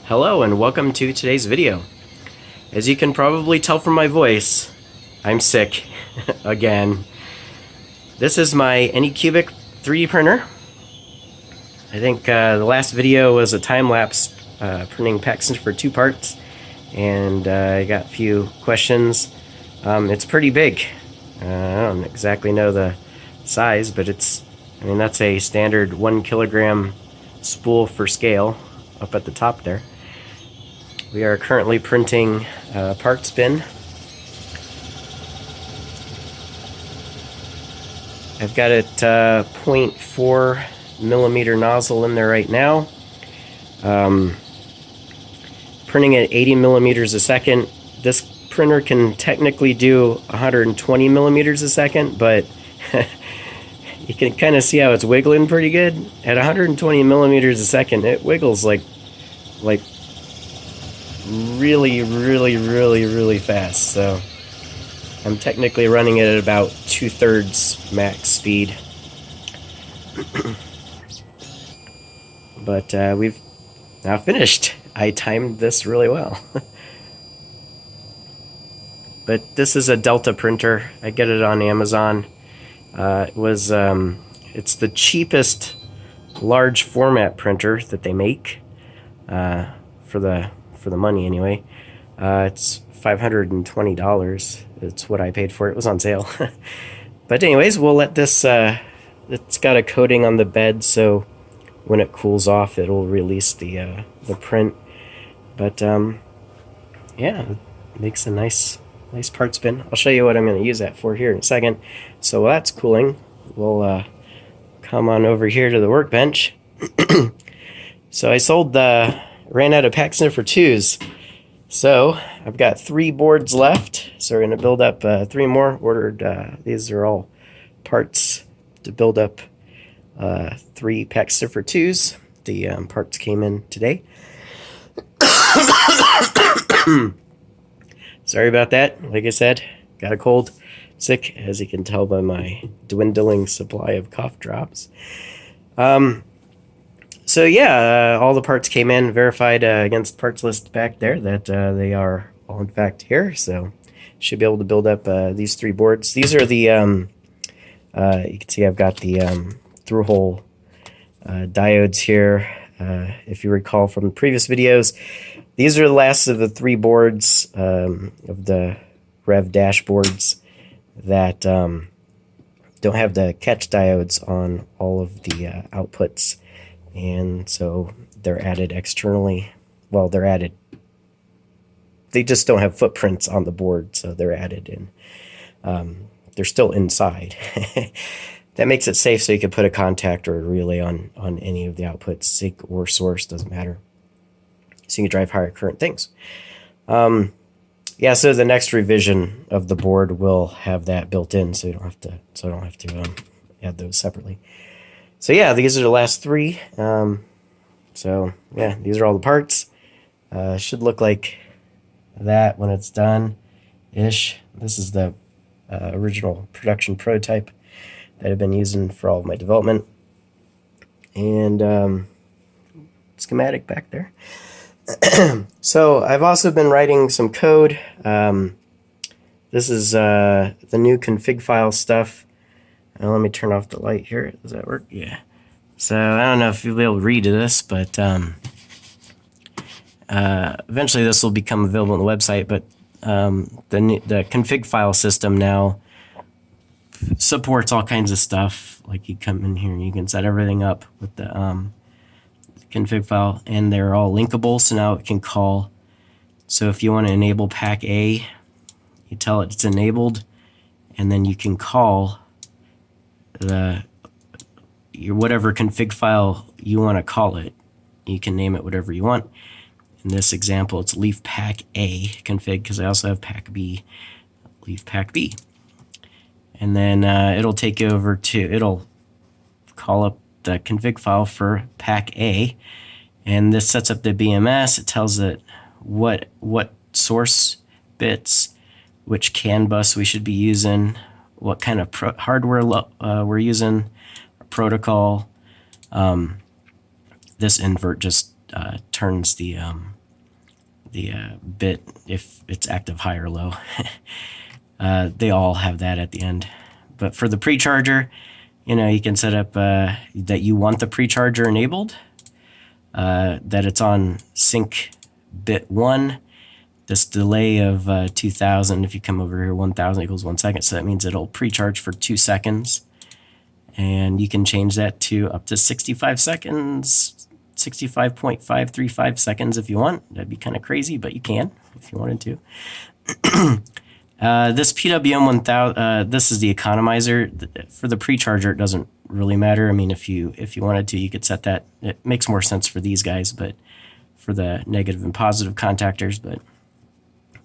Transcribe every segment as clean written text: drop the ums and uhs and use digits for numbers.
Hello and welcome to today's video. As you can probably tell from my voice, I'm sick again. This is my Anycubic 3D printer. I think the last video was a time-lapse printing Pack Sniffer 2 parts, and I got a few questions. It's pretty big. I don't exactly know the size, but that's a standard 1 kilogram spool for scale up at the top there. We are currently printing parts bin. I've got a 0.4 millimeter nozzle in there right now. Printing at 80 millimeters a second. This printer can technically do 120 millimeters a second, but you can kind of see how it's wiggling pretty good. At 120 millimeters a second, it wiggles like really fast. So I'm technically running it at about 2/3 max speed. But we've now finished. I timed this really well. But this is a Delta printer. I get it on Amazon. It's the cheapest large format printer that they make for the money anyway. It's $520. It's what I paid for it. It was on sale. But anyways, we'll let this it's got a coating on the bed, so when it cools off it'll release the print. But yeah, it makes a nice parts bin. I'll show you what I'm going to use that for here in a second. So while that's cooling, we'll come on over here to the workbench. So I ran out of Pack Sniffer 2s. So I've got 3 boards left. So we're going to build up 3 more. Ordered, these are all parts to build up 3 Pack Sniffer 2s. The parts came in today. Sorry about that. Like I said, got a cold, sick, as you can tell by my dwindling supply of cough drops. So yeah, all the parts came in, verified against parts list back there that they are all in fact here. So should be able to build up these 3 boards. These are the, you can see I've got the through-hole diodes here. If you recall from the previous videos, these are the last of the 3 boards of the Rev dashboards that don't have the catch diodes on all of the outputs. And so they're added externally. Well, they're added. They just don't have footprints on the board, so they're added in. They're still inside. That makes it safe, so you can put a contactor or a relay on any of the outputs, sync or source, doesn't matter. So you can drive higher current things. Yeah, so the next revision of the board will have that built in, so I don't have to add those separately. So yeah, these are the last 3. So yeah, these are all the parts. Should look like that when it's done-ish. This is the original production prototype that I've been using for all of my development. And schematic back there. So I've also been writing some code. This is the new config file stuff. Let me turn off the light here. Does that work? Yeah. So I don't know if you'll be able to read this, but eventually this will become available on the website. But the config file system now supports all kinds of stuff. Like you come in here and you can set everything up with the config file, and they're all linkable. So now it can call. So if you want to enable Pack A, you tell it it's enabled, and then you can call your whatever config file you want to call it. You can name it whatever you want. In this example, it's leaf Pack A config, because I also have Pack B, leaf Pack B. And then it'll take you over to, it'll call up the config file for Pack A, and this sets up the BMS. It tells it what source bits, which CAN bus we should be using, what kind of hardware we're using, protocol. This invert just turns the bit if it's active high or low. They all have that at the end. But for the precharger, you can set up that you want the precharger enabled, that it's on sync bit 1. This delay of 2000, if you come over here, 1000 equals 1 second. So that means it'll precharge for 2 seconds. And you can change that to up to 65 seconds, 65.535 seconds if you want. That'd be kind of crazy, but you can if you wanted to. This PWM 1000, this is the economizer. For the precharger, it doesn't really matter. I mean, if you wanted to, you could set that. It makes more sense for these guys, but for the negative and positive contactors, but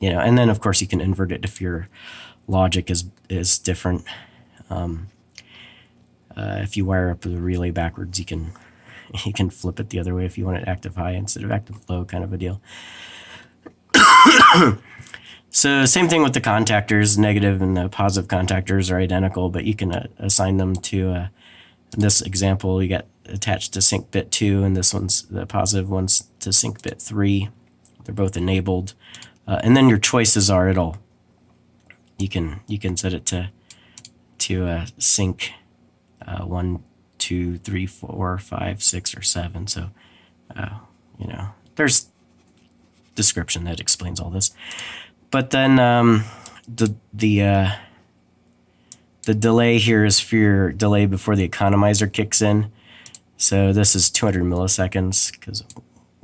and then of course you can invert it if your logic is different. If you wire up the relay backwards, you can flip it the other way if you want it active high instead of active low, kind of a deal. So same thing with the contactors. Negative and the positive contactors are identical, but you can assign them to, in this example, you got attached to sync bit 2, and this one's the positive one's to sync bit 3. They're both enabled. And then your choices are you can set it to sync 1, 2, 3, 4, 5, 6, or 7. So there's description that explains all this. But then the delay here is for your delay before the economizer kicks in. So this is 200 milliseconds because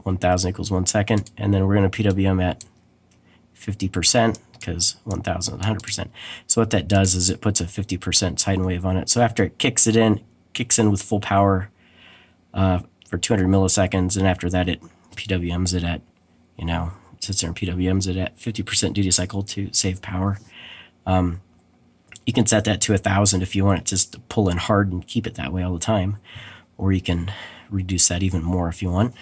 1000 equals 1 second, and then we're going to PWM at 50% because 1000 is 100%. So what that does is it puts a 50% sine wave on it. So after it kicks in with full power for 200 milliseconds, and after that it PWMs it at, sits there and PWMs it at 50% duty cycle to save power. You can set that to 1000 if you want it just to pull in hard and keep it that way all the time, or you can reduce that even more if you want.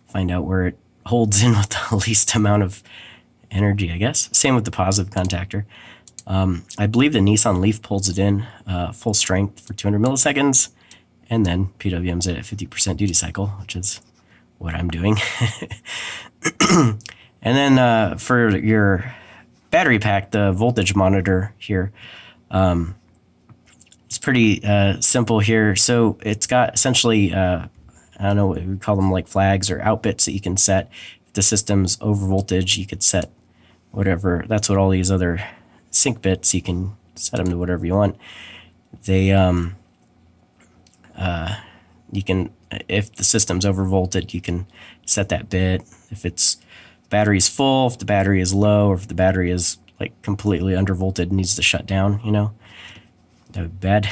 Find out where it holds in with the least amount of energy, I guess. Same with the positive contactor. I believe the Nissan Leaf pulls it in full strength for 200 milliseconds and then PWMs it at 50% duty cycle, which is what I'm doing. And then for your battery pack, the voltage monitor here, it's pretty simple here. So it's got essentially, I don't know what we call them, like flags or out bits that you can set. If the system's over voltage, you could set whatever. That's what all these other sync bits, you can set them to whatever you want. They you can, if the system's over volted, you can set that bit. If it's battery's full, if the battery is low, or if the battery is like completely undervolted and needs to shut down, that would be bad.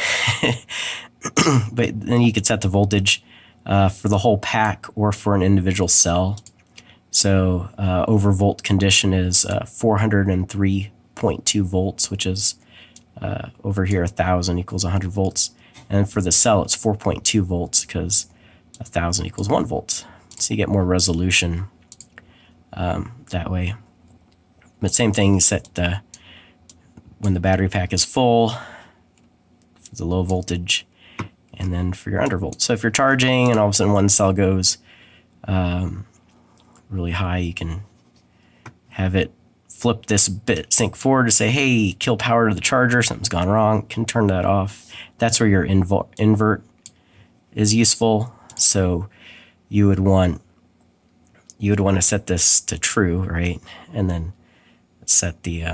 But then you could set the voltage for the whole pack or for an individual cell. So overvolt condition is 403.2 volts, which is over here 1000 equals 100 volts. And for the cell, it's 4.2 volts because 1000 equals 1 volt. So you get more resolution that way. But same thing, you set when the battery pack is full for the low voltage, and then for your undervolt. So if you're charging and all of a sudden one cell goes really high, you can have it flip this bit sync forward to say, hey, kill power to the charger, something's gone wrong, can turn that off. That's where your invert is useful. So you would want to set this to true, right? And then set the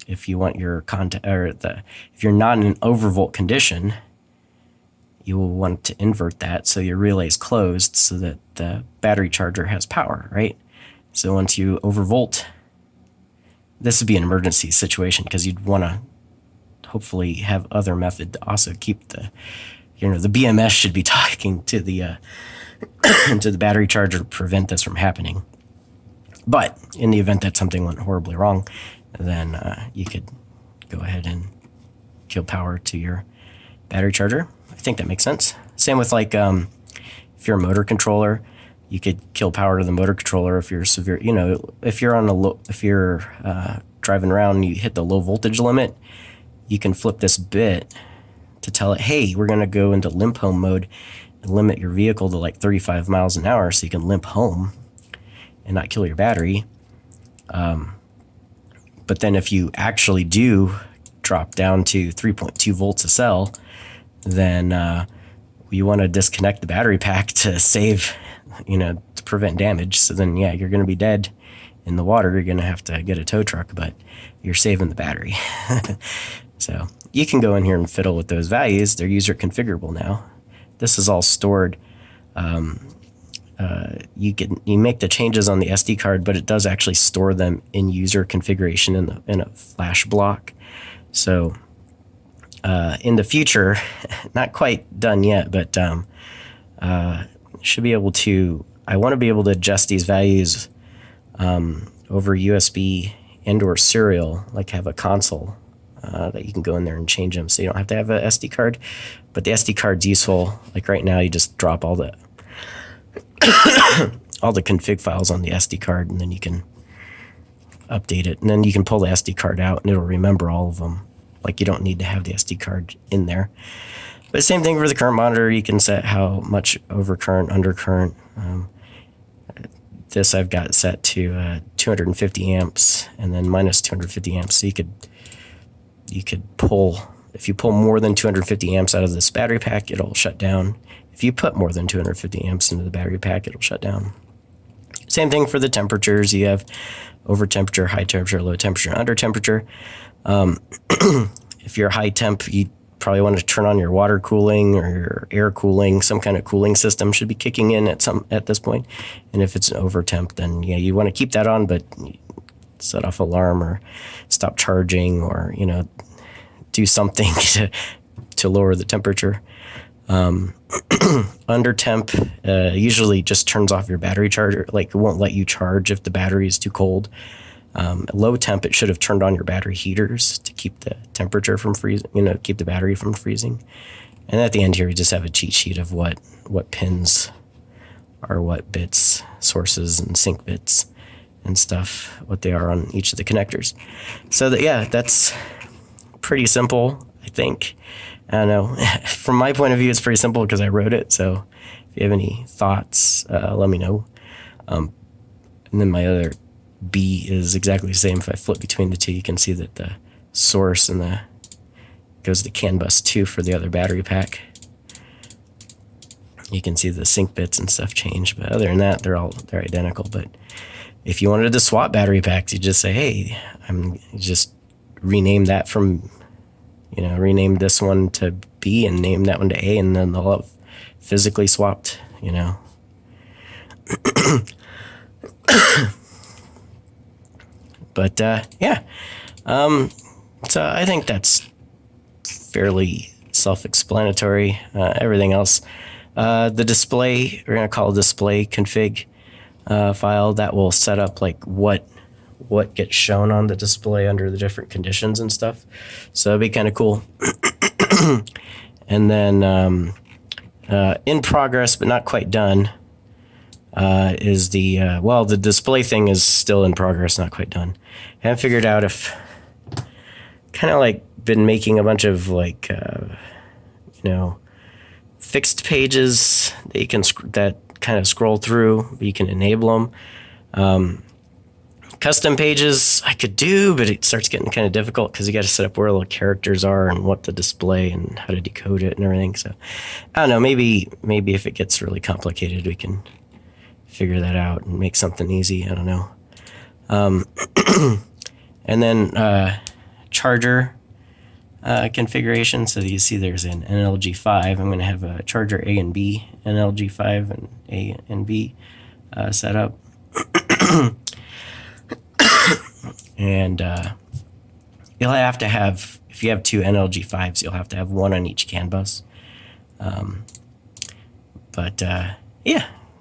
if you want your if you're not in an overvolt condition, you will want to invert that so your relay is closed so that the battery charger has power, right? So once you overvolt, this would be an emergency situation because you'd want to hopefully have other method to also keep the BMS should be talking to the to the battery charger to prevent this from happening. But in the event that something went horribly wrong, then you could go ahead and kill power to your battery charger. I think that makes sense. Same with like if you're a motor controller, you could kill power to the motor controller if you're severe. If you're on if you're driving around and you hit the low voltage limit, you can flip this bit to tell it, hey, we're going to go into limp home mode and limit your vehicle to like 35 miles an hour so you can limp home. and not kill your battery. But then if you actually do drop down to 3.2 volts a cell, then you want to disconnect the battery pack to save, to prevent damage. So then, yeah, you're going to be dead in the water. You're going to have to get a tow truck, but you're saving the battery. So you can go in here and fiddle with those values. They're user configurable now. This is all stored. You make the changes on the SD card, but it does actually store them in user configuration in a flash block. So in the future, not quite done yet, but should be able to. I want to be able to adjust these values over USB and/or serial, like have a console that you can go in there and change them. So you don't have to have a SD card, but the SD card's useful. Like right now, you just drop all the config files on the SD card, and then you can update it, and then you can pull the SD card out, and it'll remember all of them. Like you don't need to have the SD card in there. But same thing for the current monitor. You can set how much overcurrent, undercurrent. This I've got set to 250 amps, and then minus 250 amps. So you could pull, if you pull more than 250 amps out of this battery pack, it'll shut down. If you put more than 250 amps into the battery pack, it'll shut down. Same thing for the temperatures. You have over temperature, high temperature, low temperature, under temperature. If you're high temp, you probably want to turn on your water cooling or your air cooling. Some kind of cooling system should be kicking in at this point. And if it's over temp, then yeah, you want to keep that on, but set off alarm or stop charging, or do something to lower the temperature. Under temp usually just turns off your battery charger. Like it won't let you charge if the battery is too cold. Low temp, it should have turned on your battery heaters to keep the temperature from freezing, keep the battery from freezing. And at the end here, we just have a cheat sheet of what pins are what bits, sources and sync bits and stuff, what they are on each of the connectors. So that's pretty simple, I think. I don't know. From my point of view, it's pretty simple because I wrote it. So if you have any thoughts, let me know. And then my other B is exactly the same. If I flip between the two, you can see that the source and goes to CAN bus 2 for the other battery pack. You can see the sync bits and stuff change, but other than that, they're identical. But if you wanted to swap battery packs, you just say, hey, just rename that from, rename this one to B and name that one to A, and then they'll have physically swapped, But so I think that's fairly self-explanatory. Everything else, the display, we're going to call a display config file that will set up like what gets shown on the display under the different conditions and stuff. So it'd be kind of cool. And then in progress, but not quite done, is the display thing is still in progress, not quite done. I haven't figured out if kind of like been making a bunch of like, fixed pages that you can that kind of scroll through, but you can enable them. Custom pages I could do, but it starts getting kind of difficult because you got to set up where all the characters are and what to display and how to decode it and everything. So I don't know, maybe if it gets really complicated, we can figure that out and make something easy. I don't know. And then charger configuration. So you see there's an NLG5. I'm going to have a charger A and B, NLG5 and A and B set up. And you'll have to have, if you have two NLG5s, you'll have to have one on each CAN bus.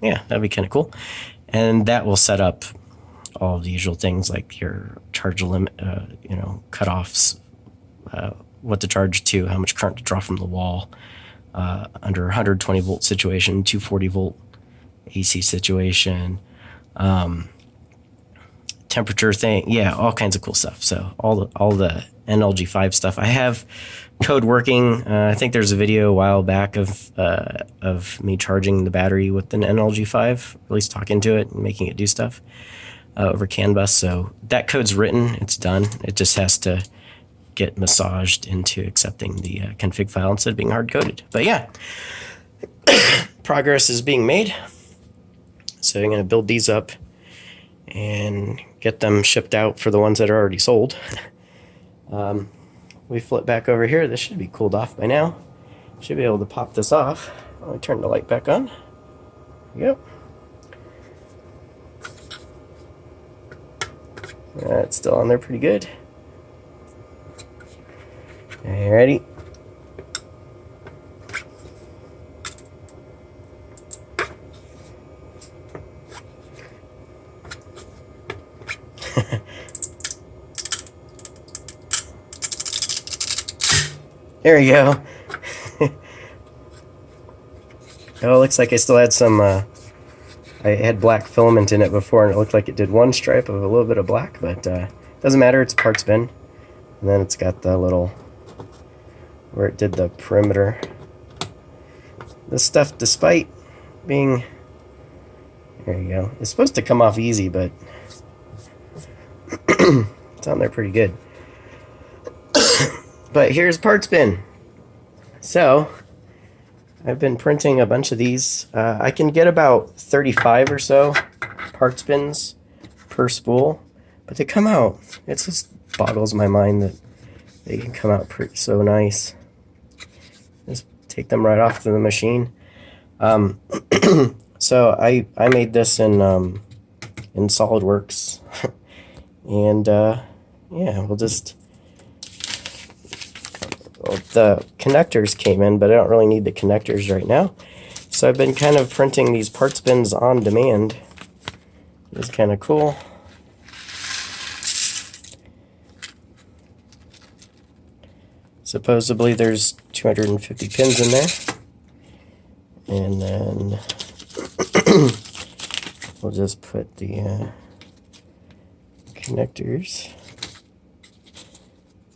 Yeah, that'd be kind of cool. And that will set up all of the usual things like your charge limit, cutoffs, what to charge to, how much current to draw from the wall, under 120 volt situation, 240 volt AC situation, temperature thing, all kinds of cool stuff. So all the NLG5 stuff. I have code working. I think there's a video a while back of me charging the battery with an NLG5, at least talking to it and making it do stuff over CAN bus. So that code's written, it's done. It just has to get massaged into accepting the config file instead of being hard-coded. But yeah, progress is being made. So I'm going to build these up and get them shipped out for the ones that are already sold. We flip back over here. This should be cooled off by now. Should be able to pop this off. I'll turn the light back on. Yep. It's still on there pretty good. Alrighty. There we go. Oh, it looks like I still had some, I had black filament in it before, and it looked like it did one stripe of a little bit of black, but doesn't matter, it's a parts bin. And then it's got the little, where it did the perimeter. This stuff, despite being, there you go, it's supposed to come off easy, but it's on there pretty good. But here's parts bin. So I've been printing a bunch of these. I can get about 35 or so parts bins per spool, but they come out, it just boggles my mind that they can come out so nice. Just take them right off to the machine. So I made this in SolidWorks, and yeah, we'll just. Well, the connectors came in, but I don't really need the connectors right now. So I've been kind of printing these parts bins on demand. It's kind of cool. Supposedly there's 250 pins in there. And then we'll just put the connectors.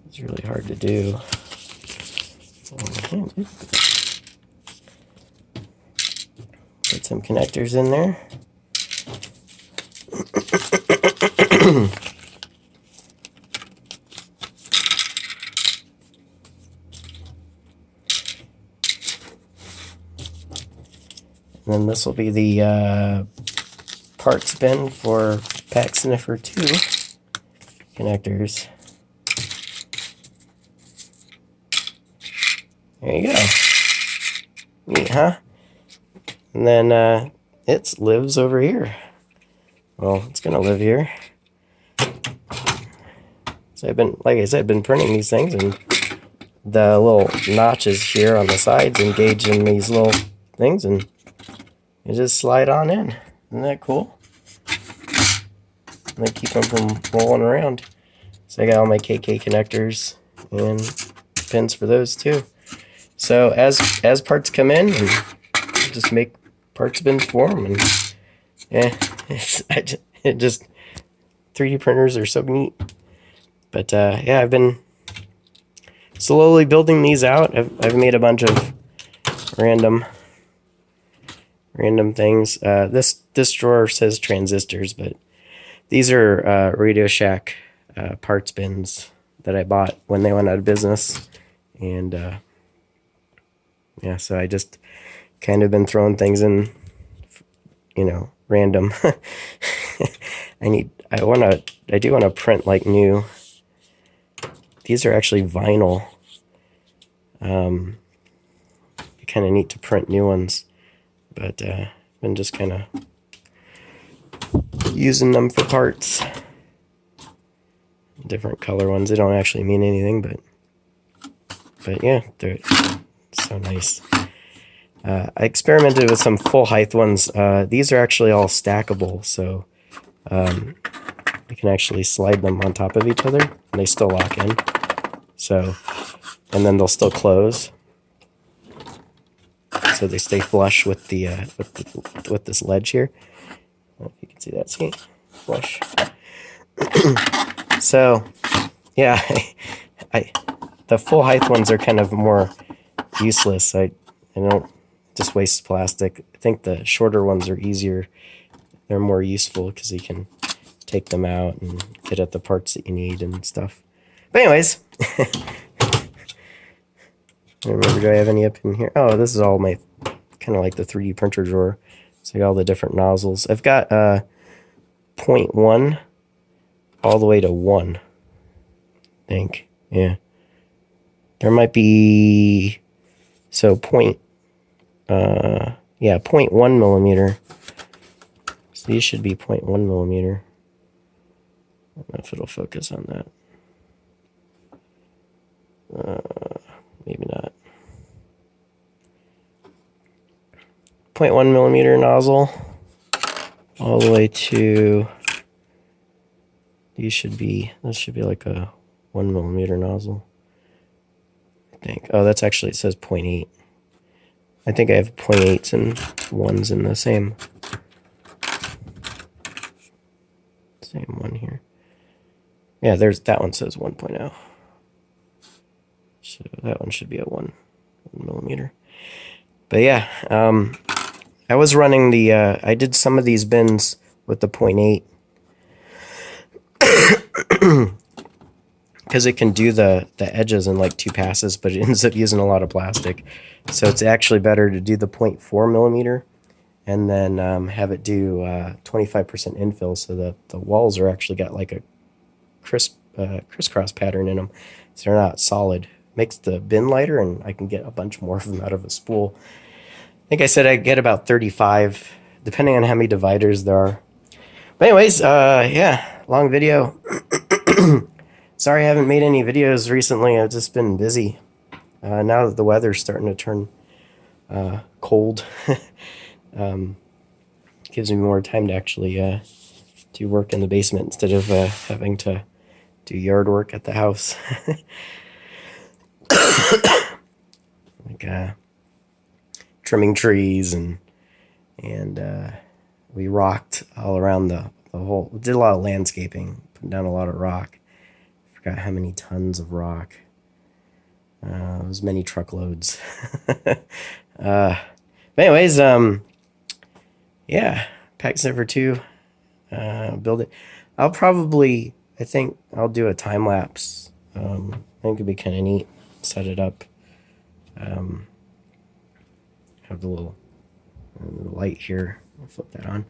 It's really hard to do. Put some connectors in there. And then this will be the parts bin for Pack Sniffer 2 connectors. There you go. Neat, huh? And then it lives over here. Well, it's gonna live here. So I've been, like I said, been printing these things, and the little notches here on the sides engage in these little things, and you just slide on in. Isn't that cool? And they keep them from rolling around. So I got all my KK connectors and pins for those too. So as parts come in, and just make parts bins for them, and yeah, it just 3D printers are so neat. But yeah, I've been slowly building these out. I've made a bunch of random things. This drawer says transistors, but these are Radio Shack parts bins that I bought when they went out of business, and yeah, so I just kind of been throwing things in, you know, random. I do want to print like new. These are actually vinyl. It'd be kind of neat to print new ones, but been just kind of using them for parts. Different color ones. They don't actually mean anything, but yeah, they're so nice. I experimented with some full height ones. These are actually all stackable, so you can actually slide them on top of each other, and they still lock in. So, and then they'll still close, so they stay flush with the with this ledge here. I don't know if you can see that. See, flush. So, yeah, The full height ones are kind of more useless. I don't just waste plastic. I think the shorter ones are easier. They're more useful because you can take them out and get at the parts that you need and stuff. But anyways, I remember, do I have any up in here? Oh, this is all my, kind of like the 3D printer drawer. So I got all the different nozzles. I've got 0.1 all the way to 1, I think. Yeah. There might be, so yeah, 0.1 millimeter. So these should be 0.1 millimeter. I don't know if it'll focus on that. Maybe not. 0.1 millimeter nozzle all the way to, this should be like a 1 millimeter nozzle, I think. Oh, that's actually, it says 0.8. I think I have 0.8s and 1s in the same one here. Yeah, there's, that one says 1.0. So that one should be a 1 millimeter. But yeah, I was running the, I did some of these bins with the 0.8 because it can do the edges in like 2 passes, but it ends up using a lot of plastic. So it's actually better to do the 0.4 millimeter and then have it do 25% infill, so that the walls are actually got like a crisscross pattern in them, so they're not solid. Makes the bin lighter, and I can get a bunch more of them out of a spool. I think I said I get about 35, depending on how many dividers there are. But anyways, yeah, long video. Sorry I haven't made any videos recently. I've just been busy. Now that the weather's starting to turn cold, gives me more time to actually do work in the basement instead of having to do yard work at the house. Like trimming trees, and we rocked all around the whole, we did a lot of landscaping, putting down a lot of rock. Forgot how many tons of rock. It was many truckloads. But anyways, yeah, Pack Sniffer 2, build it. I'll probably, I think I'll do a time lapse. I think it'd be kind of neat. Set it up. Have the little light here. I'll flip that on.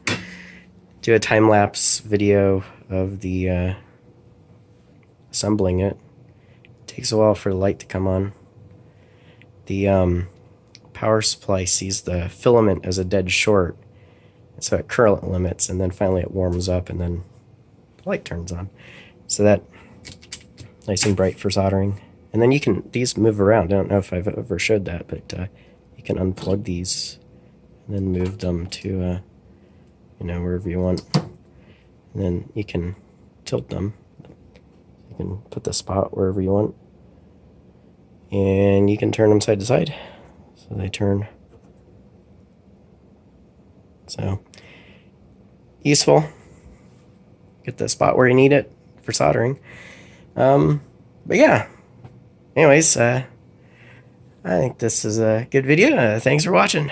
Do a time lapse video of the assembling it. Takes a while for the light to come on. The power supply sees the filament as a dead short, so it current limits, and then finally it warms up, and then the light turns on. So that nice and bright for soldering. And then you can, these move around. I don't know if I've ever showed that, but you can unplug these and then move them to, you know, wherever you want. And then you can tilt them. You can put the spot wherever you want. And you can turn them side to side. So they turn. So, useful. Get the spot where you need it for soldering. But yeah. Anyways, I think this is a good video. Thanks for watching.